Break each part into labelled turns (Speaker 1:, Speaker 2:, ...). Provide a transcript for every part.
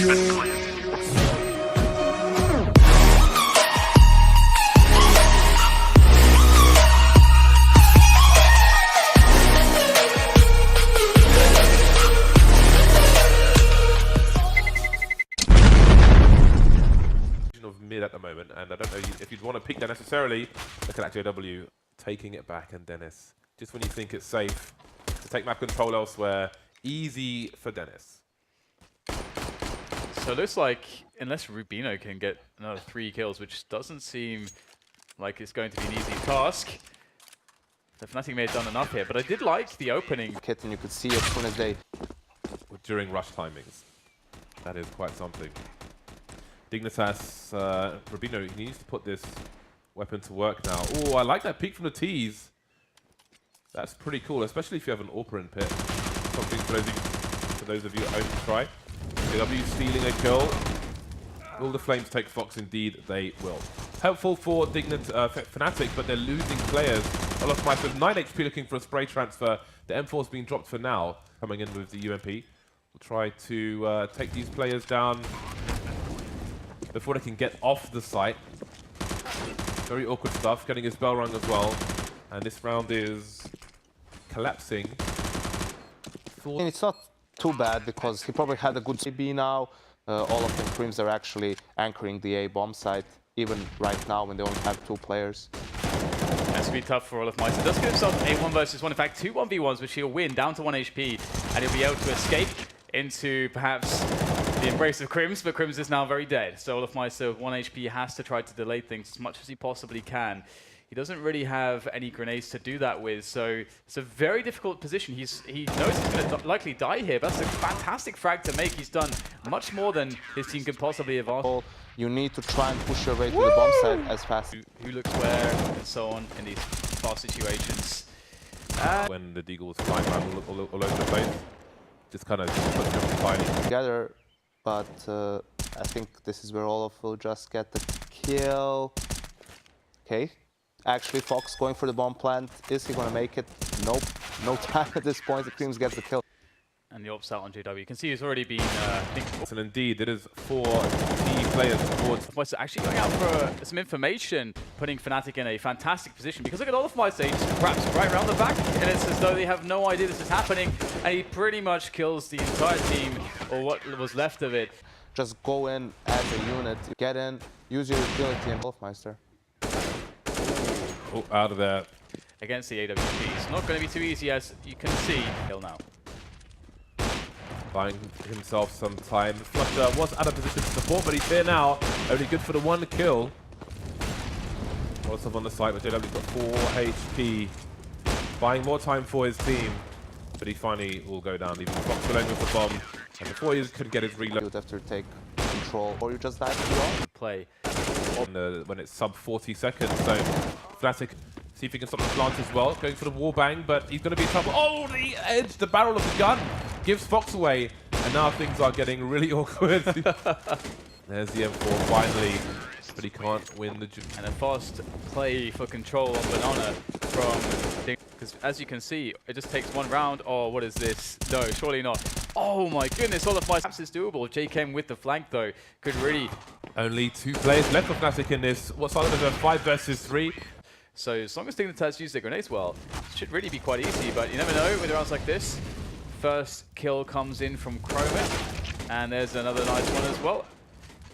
Speaker 1: Of mid at the moment, and I don't know if you'd want to pick that necessarily. Look at that JW taking it back, and Dennis, just when you think it's safe to take map control elsewhere, easy for Dennis.
Speaker 2: So it looks like, unless Rubino can get another 3 kills, which doesn't seem like it's going to be an easy task, the Fnatic may have done enough here, but I did like the opening.
Speaker 3: Kit, and you could see as soon as they...
Speaker 1: During rush timings. That is quite something. Dignitas, Rubino, he needs to put this weapon to work now. Oh, I like that peek from the tees. That's pretty cool, especially if you have an AWPer in pit. Something for those of you at home to try. JW stealing a kill. Will the Flames take Fox? Indeed, they will. Helpful for Fnatic, but they're losing players. olophmeister with 9 HP looking for a spray transfer. The M4's been dropped for now, coming in with the UMP. We'll try to take these players down before they can get off the site. Very awkward stuff, getting his bell rung as well. And this round is collapsing.
Speaker 3: And it's not too bad because he probably had a good CB now. All of the Creams are actually anchoring the A bomb site, even right now when they only have 2 players.
Speaker 2: That's going to be tough for olophmeister. Does give himself a 1 versus 1. In fact, 2 1v1s, which he'll win down to 1 HP. And he'll be able to escape into perhaps the embrace of Crims, but Crims is now very dead. So olophmeister with 1 HP has to try to delay things as much as he possibly can. He doesn't really have any grenades to do that with, so it's a very difficult position. He knows he's going to likely die here, but that's a fantastic frag to make. He's done much more than his team could possibly have asked.
Speaker 3: You need to try and push your way to the bomb site as fast.
Speaker 2: Who looks where, and so on, in these fast situations.
Speaker 1: When the Deagle was flying around all over the place, just kind of fighting
Speaker 3: together, but I think this is where Olof will just get the kill. Okay. Actually, Fox going for the bomb plant. Is he going to make it? Nope. No time at this point. The Creams get the kill.
Speaker 2: And the ops out on JW. You can see he's already been...
Speaker 1: And indeed, it is 4 key players towards...
Speaker 2: What's actually going out for some information, putting Fnatic in a fantastic position. Because look at olophmeister, he just wraps right around the back, and it's as though they have no idea this is happening. And he pretty much kills the entire team, or what was left of it.
Speaker 3: Just go in as a unit. Get in, use your ability, and olophmeister.
Speaker 1: Oh, out of there.
Speaker 2: Against the AWP. It's not going to be too easy, as you can see. Kill now.
Speaker 1: Buying himself some time. Flusher was out of position to support, but he's here now. Only good for the 1 kill. Also on the site, but JW's got 4 HP. Buying more time for his team, but he finally will go down. Even Fox alone with the bomb. And before he could get his reload.
Speaker 3: You'd have to take control, or you just die to the wall.
Speaker 2: Play.
Speaker 1: When it's sub 40 seconds, so Fnatic see if he can stop the plant as well. Going for the wall bang, but he's going to be in trouble. Oh, the edge, the barrel of the gun gives Fox away, and now things are getting really awkward. There's the M4 finally, but he can't win the...
Speaker 2: And a fast play for control on Banana from... Because as you can see, it just takes 1 round. Oh, what is this? No, surely not. Oh my goodness, olophmeister. Perhaps it's doable. JKM with the flank though could really...
Speaker 1: Only 2 players left for Fnatic in this. What's on a 5 versus 3?
Speaker 2: So as long as Dignitas use their grenades well, it should really be quite easy, but you never know with rounds like this. First kill comes in from Chroman, and there's another nice one as well.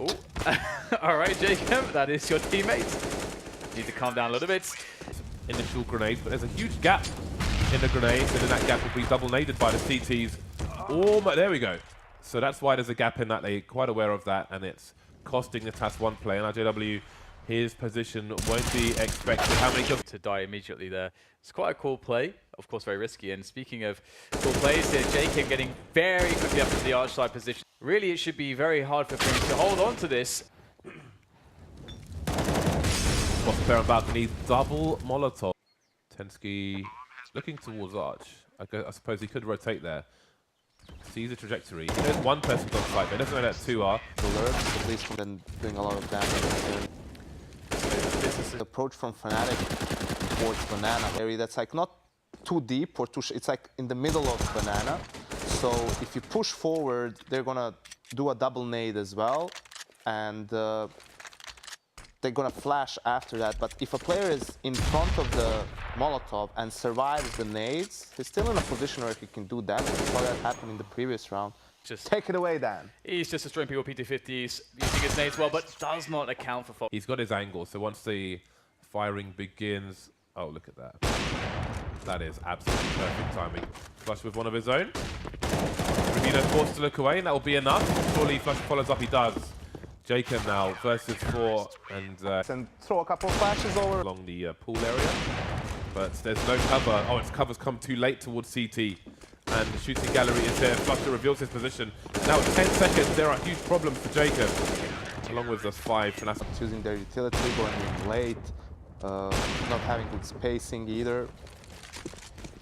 Speaker 2: Oh, alright JKM, that is your teammate. Need to calm down a little bit.
Speaker 1: Initial grenades, but there's a huge gap in the grenades, and then that gap will be double naded by the CTs. Oh, there we go. So that's why there's a gap in that. They're quite aware of that, and it's costing the TAS 1 play. And JW, his position won't be expected. How many kills?
Speaker 2: To die immediately there. It's quite a cool play. Of course, very risky. And speaking of cool plays here, JKM getting very quickly up to the arch side position. Really, it should be very hard for Prince to hold on to this.
Speaker 1: What's the player on balcony? Double Molotov. Tensky looking towards arch. I suppose he could rotate there. Sees the trajectory. He knows 1 person's on site, but he doesn't know that 2 are.
Speaker 3: Alert, at least then doing a lot of damage. This is the approach from Fnatic towards Banana area that's like not too deep or too it's like in the middle of Banana. So if you push forward, they're gonna do a double nade as well, and they're gonna flash after that. But if a player is in front of the Molotov and survives the nades, he's still in a position where he can do damage. We saw that happen in the previous round.
Speaker 2: Just
Speaker 3: take it away, Dan.
Speaker 2: He's just destroying people with PT50s, using his nades well, but does not account for Fox.
Speaker 1: He's got his angle, so once the firing begins... Oh, look at that. That is absolutely perfect timing. Flush with one of his own. Rubino forced to look away, and that will be enough. Surely Flush follows up, he does. Jacob now versus 4,
Speaker 3: And throw a couple of flashes over
Speaker 1: along the pool area. But there's no cover. Oh, its cover's come too late towards CT. And the shooting gallery is there. Flusher reveals his position. Now at 10 seconds, there are huge problems for Jacob. Along with the 5 Fnatic.
Speaker 3: Choosing their utility, going in late, not having good spacing either.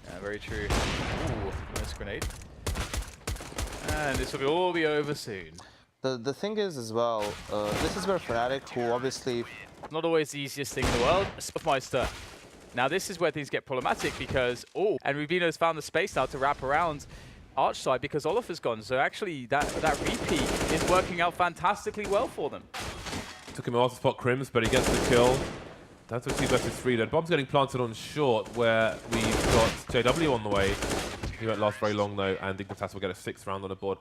Speaker 2: Yeah, very true. Ooh, nice grenade. And this will all be over soon.
Speaker 3: The thing is as well, this is where Fnatic, who obviously...
Speaker 2: Not always the easiest thing in the world. Stuffmeister. Now this is where things get problematic because, and Rubino's found the space now to wrap around Archside because Olaf is gone. So actually that repeat is working out fantastically well for them.
Speaker 1: Took him a while to spot Crims, but he gets the kill. That's a 2 versus 3. Then Bob's getting planted on short, where we've got JW on the way. He won't last very long though, and Dignitas will get a 6th round on the board.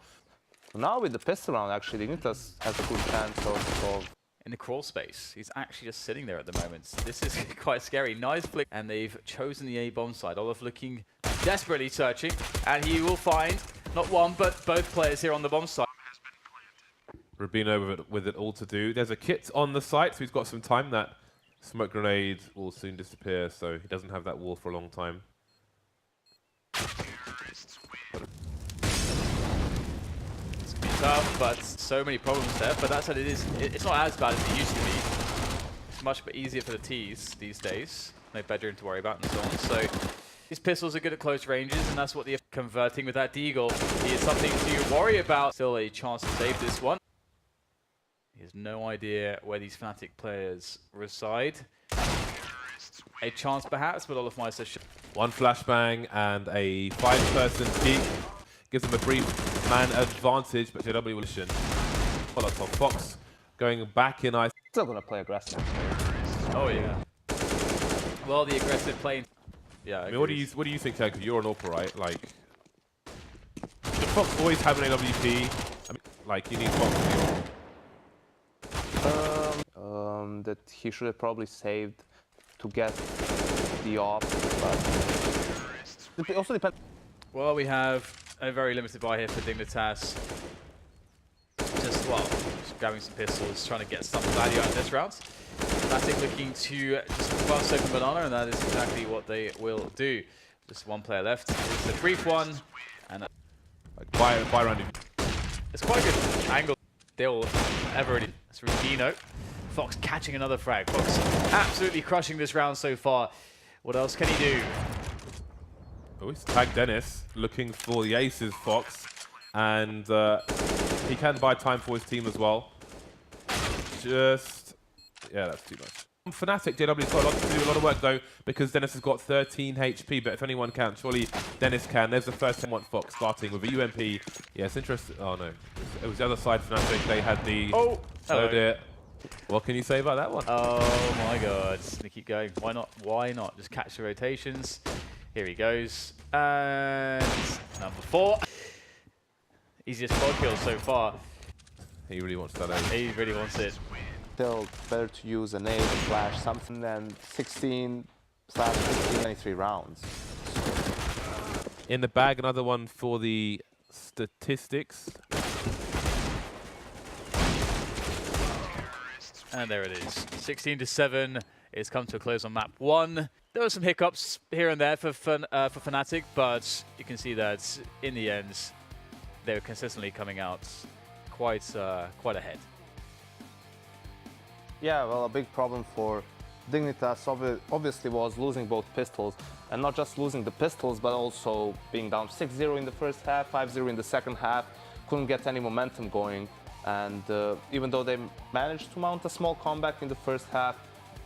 Speaker 3: Now with the pistol round, actually, Dignitas has a good chance of...
Speaker 2: In the crawl space, he's actually just sitting there at the moment. This is quite scary. Nice flick, and they've chosen the A-bomb side. Olaf looking desperately searching, and he will find not one, but both players here on the bomb side.
Speaker 1: Rubino with it all to do. There's a kit on the site, so he's got some time. That smoke grenade will soon disappear, so he doesn't have that wall for a long time.
Speaker 2: Tough, but so many problems there. But that said, it's not as bad as it used to be. It's much easier for the T's these days. No bedroom to worry about and so on. So these pistols are good at close ranges, and that's what they're converting with that Deagle. He is something to worry about. Still a chance to save this one. He has no idea where these Fnatic players reside. A chance perhaps, but Olaf Meister should.
Speaker 1: One flashbang and a 5-person peek. Gives them a brief man advantage, but JW will listen. Molotov Fox going back in ice.
Speaker 3: Still gonna play aggressive.
Speaker 2: Oh yeah. Well, the aggressive play. Yeah.
Speaker 1: I mean, what do you think, Jacob? You're an AWP, right? Like, should Fox always have an AWP? I mean, like, you need Fox to be
Speaker 3: that he should have probably saved to get the op, but it also depends.
Speaker 2: Well, we have a very limited buy here for Dignitas. Just grabbing some pistols, trying to get some value out of this round. Fnatic looking to just bust open banana, and that is exactly what they will do. Just one player left. It's a brief one, and
Speaker 1: like buy round.
Speaker 2: it's quite a good angle. They'll ever ready. It's Rubino. Fox catching another frag. Fox absolutely crushing this round so far. What else can he do?
Speaker 1: Oh, he's tagged Dennis, looking for the aces, Fox. And he can buy time for his team as well. Yeah, that's too much. Fnatic, JW's got a lot to do, a lot of work though, because Dennis has got 13 HP, but if anyone can, surely Dennis can. There's the first one, Fox starting with a UMP. Yeah, it's interesting. Oh no, it was the other side, Fnatic. They had the...
Speaker 2: Oh, hello.
Speaker 1: Dear. What can you say about that one?
Speaker 2: Oh my god, they keep going. Why not? Why not? Just catch the rotations. Here he goes. And number 4. Easiest quad kill so far.
Speaker 1: He really wants that.
Speaker 2: He really wants it.
Speaker 3: Still better to use a nade, a flash, something than 16/15, 23 rounds.
Speaker 1: In the bag, another one for the statistics.
Speaker 2: And there it is. 16-7. It's come to a close on map 1. There were some hiccups here and there for Fnatic, but you can see that in the end, they were consistently coming out quite ahead.
Speaker 3: Yeah, well, a big problem for Dignitas obviously was losing both pistols, and not just losing the pistols, but also being down 6-0 in the first half, 5-0 in the second half, couldn't get any momentum going. And even though they managed to mount a small comeback in the first half,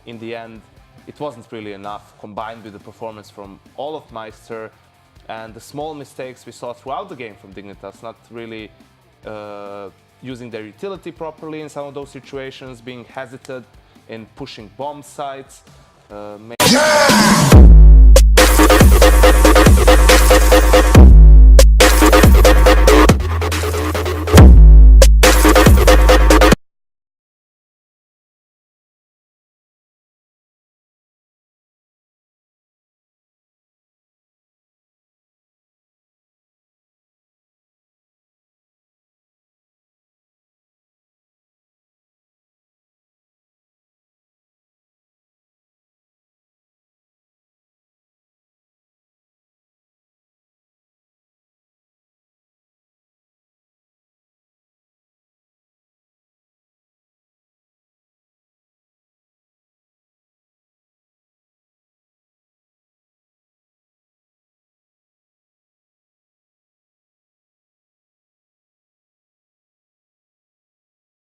Speaker 3: in the end, it wasn't really enough, combined with the performance from all of Meister and the small mistakes we saw throughout the game from Dignitas, not really using their utility properly in some of those situations, being hesitant in pushing bomb sites.